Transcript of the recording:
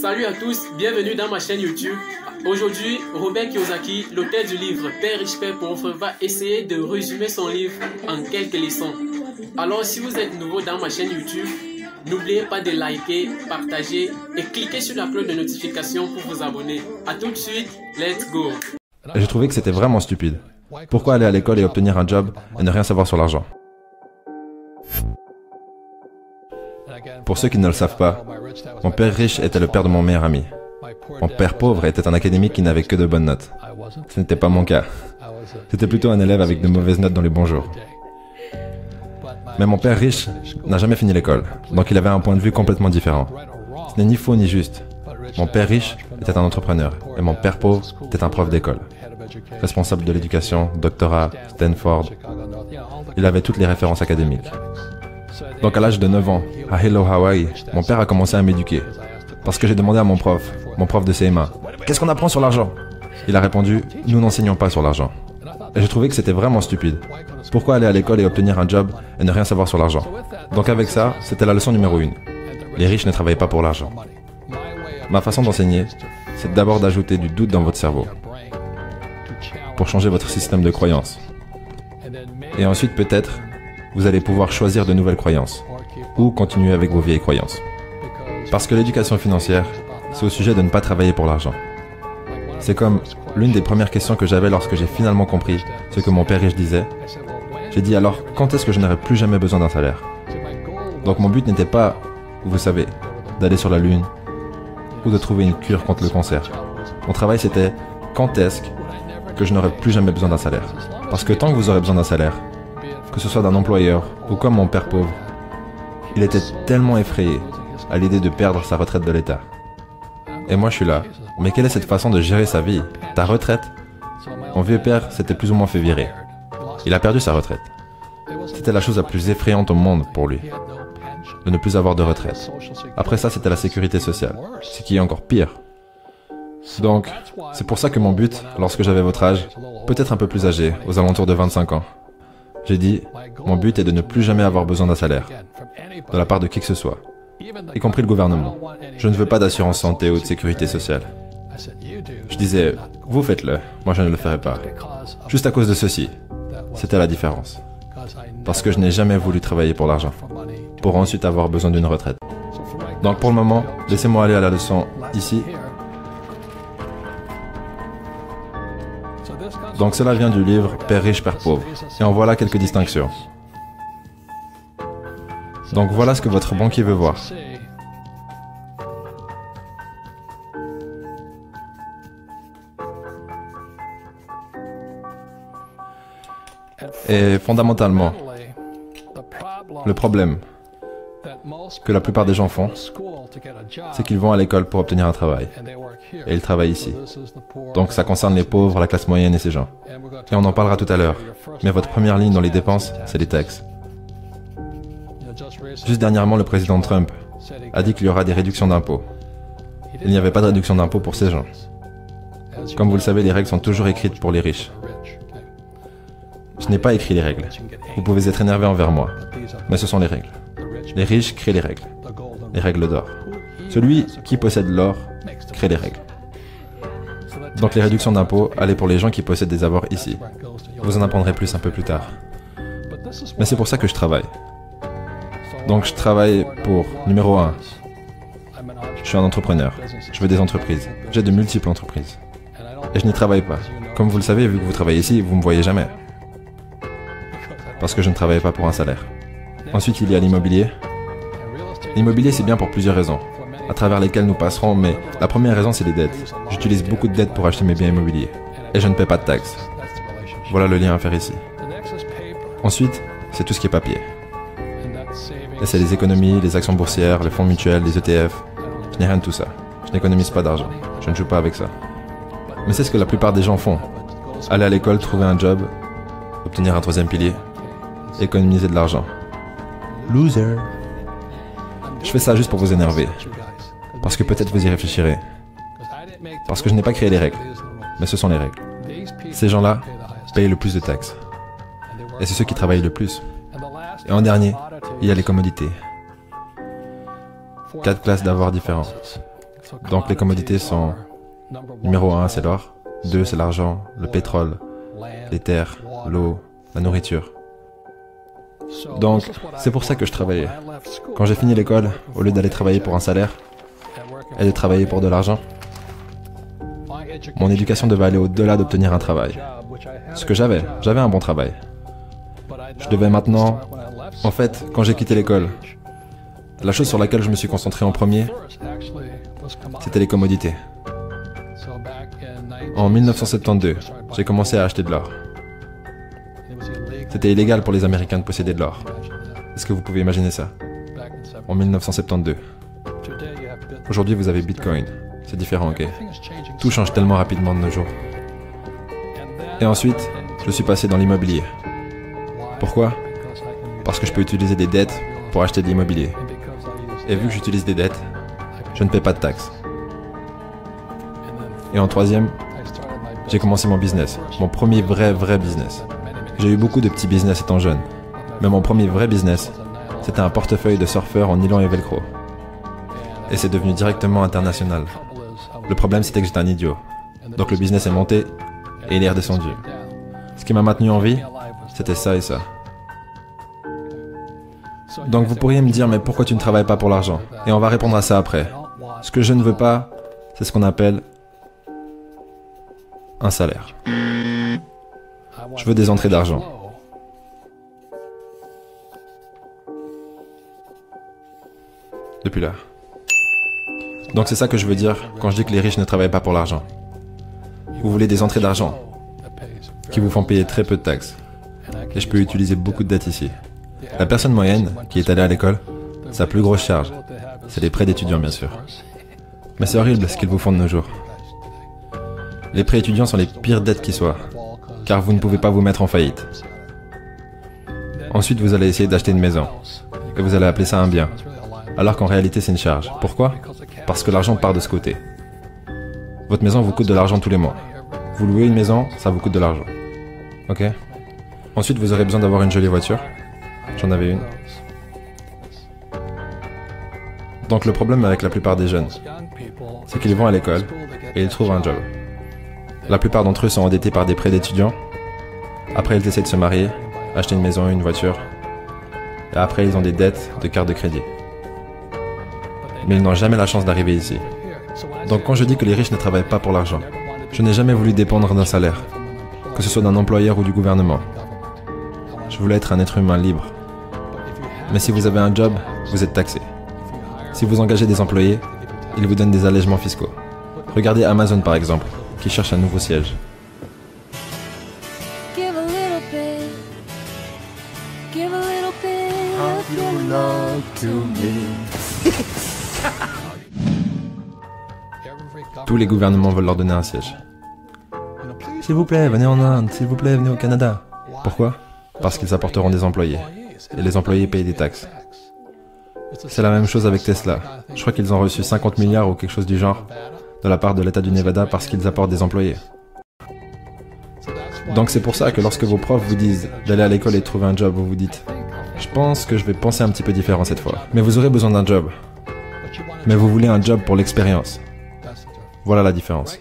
Salut à tous, bienvenue dans ma chaîne YouTube. Aujourd'hui, Robert Kiyosaki, l'auteur du livre Père riche, Père pauvre, va essayer de résumer son livre en quelques leçons. Alors si vous êtes nouveau dans ma chaîne YouTube, n'oubliez pas de liker, partager et cliquer sur la cloche de notification pour vous abonner. A tout de suite, let's go! Et j'ai trouvé que c'était vraiment stupide. Pourquoi aller à l'école et obtenir un job et ne rien savoir sur l'argent? Pour ceux qui ne le savent pas, mon père riche était le père de mon meilleur ami. Mon père pauvre était un académique qui n'avait que de bonnes notes. Ce n'était pas mon cas. C'était plutôt un élève avec de mauvaises notes dans les bons jours. Mais mon père riche n'a jamais fini l'école, donc il avait un point de vue complètement différent. Ce n'est ni faux ni juste. Mon père riche était un entrepreneur et mon père pauvre était un prof d'école. Responsable de l'éducation, doctorat, Stanford. Il avait toutes les références académiques. Donc à l'âge de 9 ans, à Hello Hawaii, mon père a commencé à m'éduquer. Parce que j'ai demandé à mon prof de CMA, « Qu'est-ce qu'on apprend sur l'argent ?» Il a répondu, « Nous n'enseignons pas sur l'argent. » Et j'ai trouvé que c'était vraiment stupide. Pourquoi aller à l'école et obtenir un job et ne rien savoir sur l'argent? Donc avec ça, c'était la leçon numéro 1. Les riches ne travaillent pas pour l'argent. Ma façon d'enseigner, c'est d'abord d'ajouter du doute dans votre cerveau pour changer votre système de croyances. Et ensuite, peut-être, vous allez pouvoir choisir de nouvelles croyances ou continuer avec vos vieilles croyances. Parce que l'éducation financière, c'est au sujet de ne pas travailler pour l'argent. C'est comme l'une des premières questions que j'avais lorsque j'ai finalement compris ce que mon père riche disait. J'ai dit alors, quand est-ce que je n'aurai plus jamais besoin d'un salaire? Donc mon but n'était pas, vous savez, d'aller sur la lune ou de trouver une cure contre le cancer. Mon travail c'était, quand est-ce que je n'aurai plus jamais besoin d'un salaire? Parce que tant que vous aurez besoin d'un salaire, que ce soit d'un employeur ou comme mon père pauvre, il était tellement effrayé à l'idée de perdre sa retraite de l'État. Et moi je suis là, mais quelle est cette façon de gérer sa vie? Ta retraite? Mon vieux père s'était plus ou moins fait virer. Il a perdu sa retraite. C'était la chose la plus effrayante au monde pour lui, de ne plus avoir de retraite. Après ça, c'était la sécurité sociale, ce qui est encore pire. Donc, c'est pour ça que mon but, lorsque j'avais votre âge, peut-être un peu plus âgé, aux alentours de 25 ans, j'ai dit, mon but est de ne plus jamais avoir besoin d'un salaire, de la part de qui que ce soit, y compris le gouvernement. Je ne veux pas d'assurance santé ou de sécurité sociale. Je disais, vous faites-le, moi je ne le ferai pas. Juste à cause de ceci, c'était la différence. Parce que je n'ai jamais voulu travailler pour l'argent, pour ensuite avoir besoin d'une retraite. Donc pour le moment, laissez-moi aller à la leçon ici. Donc cela vient du livre Père riche, Père pauvre. Et en voilà quelques distinctions. Donc voilà ce que votre banquier veut voir. Et fondamentalement, le problème que la plupart des gens font, c'est qu'ils vont à l'école pour obtenir un travail. Et ils travaillent ici. Donc ça concerne les pauvres, la classe moyenne et ces gens. Et on en parlera tout à l'heure. Mais votre première ligne dans les dépenses, c'est les taxes. Juste dernièrement, le président Trump a dit qu'il y aura des réductions d'impôts. Il n'y avait pas de réduction d'impôts pour ces gens. Comme vous le savez, les règles sont toujours écrites pour les riches. Je n'ai pas écrit les règles. Vous pouvez être énervé envers moi, mais ce sont les règles. Les riches créent les règles d'or. Celui qui possède l'or crée les règles. Donc les réductions d'impôts allaient pour les gens qui possèdent des avoirs ici. Vous en apprendrez plus un peu plus tard. Mais c'est pour ça que je travaille. Donc je travaille pour, numéro 1, je suis un entrepreneur. Je veux des entreprises. J'ai de multiples entreprises. Et je n'y travaille pas. Comme vous le savez, vu que vous travaillez ici, vous ne me voyez jamais. Parce que je ne travaille pas pour un salaire. Ensuite, il y a l'immobilier. L'immobilier, c'est bien pour plusieurs raisons, à travers lesquelles nous passerons, mais la première raison, c'est les dettes. J'utilise beaucoup de dettes pour acheter mes biens immobiliers. Et je ne paie pas de taxes. Voilà le lien à faire ici. Ensuite, c'est tout ce qui est papier. Et c'est les économies, les actions boursières, les fonds mutuels, les ETF. Je n'ai rien de tout ça. Je n'économise pas d'argent. Je ne joue pas avec ça. Mais c'est ce que la plupart des gens font. Aller à l'école, trouver un job, obtenir un troisième pilier, économiser de l'argent. Loser. Je fais ça juste pour vous énerver. Parce que peut-être vous y réfléchirez. Parce que je n'ai pas créé les règles. Mais ce sont les règles. Ces gens-là payent le plus de taxes. Et c'est ceux qui travaillent le plus. Et en dernier, il y a les commodités. 4 classes d'avoirs différents. Donc les commodités sont, numéro 1, c'est l'or, 2, c'est l'argent, le pétrole, les terres, l'eau, la nourriture. Donc, c'est pour ça que je travaillais. Quand j'ai fini l'école, au lieu d'aller travailler pour un salaire et de travailler pour de l'argent, mon éducation devait aller au-delà d'obtenir un travail. Ce que j'avais un bon travail. Je devais maintenant... En fait, quand j'ai quitté l'école, la chose sur laquelle je me suis concentré en premier, c'était les commodités. En 1972, j'ai commencé à acheter de l'or. C'était illégal pour les Américains de posséder de l'or. Est-ce que vous pouvez imaginer ça? En 1972. Aujourd'hui, vous avez Bitcoin. C'est différent, ok? Tout change tellement rapidement de nos jours. Et ensuite, je suis passé dans l'immobilier. Pourquoi? Parce que je peux utiliser des dettes pour acheter de l'immobilier. Et vu que j'utilise des dettes, je ne paie pas de taxes. Et en troisième, j'ai commencé mon business. Mon premier vrai business. J'ai eu beaucoup de petits business étant jeune. Mais mon premier vrai business, c'était un portefeuille de surfeurs en nylon et velcro. Et c'est devenu directement international. Le problème, c'était que j'étais un idiot. Donc le business est monté et il est redescendu. Ce qui m'a maintenu en vie, c'était ça et ça. Donc vous pourriez me dire, mais pourquoi tu ne travailles pas pour l'argent? Et on va répondre à ça après. Ce que je ne veux pas, c'est ce qu'on appelle un salaire. Je veux des entrées d'argent. Depuis là. Donc c'est ça que je veux dire quand je dis que les riches ne travaillent pas pour l'argent. Vous voulez des entrées d'argent qui vous font payer très peu de taxes. Et je peux utiliser beaucoup de dettes ici. La personne moyenne qui est allée à l'école, sa plus grosse charge, c'est les prêts d'étudiants bien sûr. Mais c'est horrible ce qu'ils vous font de nos jours. Les prêts étudiants sont les pires dettes qui soient, car vous ne pouvez pas vous mettre en faillite. Ensuite, vous allez essayer d'acheter une maison, et vous allez appeler ça un bien, alors qu'en réalité c'est une charge. Pourquoi? Parce que l'argent part de ce côté. Votre maison vous coûte de l'argent tous les mois. Vous louez une maison, ça vous coûte de l'argent. Ok? Ensuite, vous aurez besoin d'avoir une jolie voiture. J'en avais une. Donc le problème avec la plupart des jeunes, c'est qu'ils vont à l'école et ils trouvent un job. La plupart d'entre eux sont endettés par des prêts d'étudiants. Après, ils essaient de se marier, acheter une maison, une voiture. Et après, ils ont des dettes de carte de crédit. Mais ils n'ont jamais la chance d'arriver ici. Donc quand je dis que les riches ne travaillent pas pour l'argent, je n'ai jamais voulu dépendre d'un salaire, que ce soit d'un employeur ou du gouvernement. Je voulais être un être humain libre. Mais si vous avez un job, vous êtes taxé. Si vous engagez des employés, ils vous donnent des allègements fiscaux. Regardez Amazon par exemple, qui cherche un nouveau siège. Tous les gouvernements veulent leur donner un siège. S'il vous plaît, venez en Inde. S'il vous plaît, venez au Canada. Pourquoi? Parce qu'ils apporteront des employés. Et les employés payent des taxes. C'est la même chose avec Tesla. Je crois qu'ils ont reçu 50 milliards ou quelque chose du genre de la part de l'État du Nevada parce qu'ils apportent des employés. Donc c'est pour ça que lorsque vos profs vous disent d'aller à l'école et de trouver un job, vous vous dites « Je pense que je vais penser un petit peu différent cette fois. » Mais vous aurez besoin d'un job. Mais vous voulez un job pour l'expérience. Voilà la différence.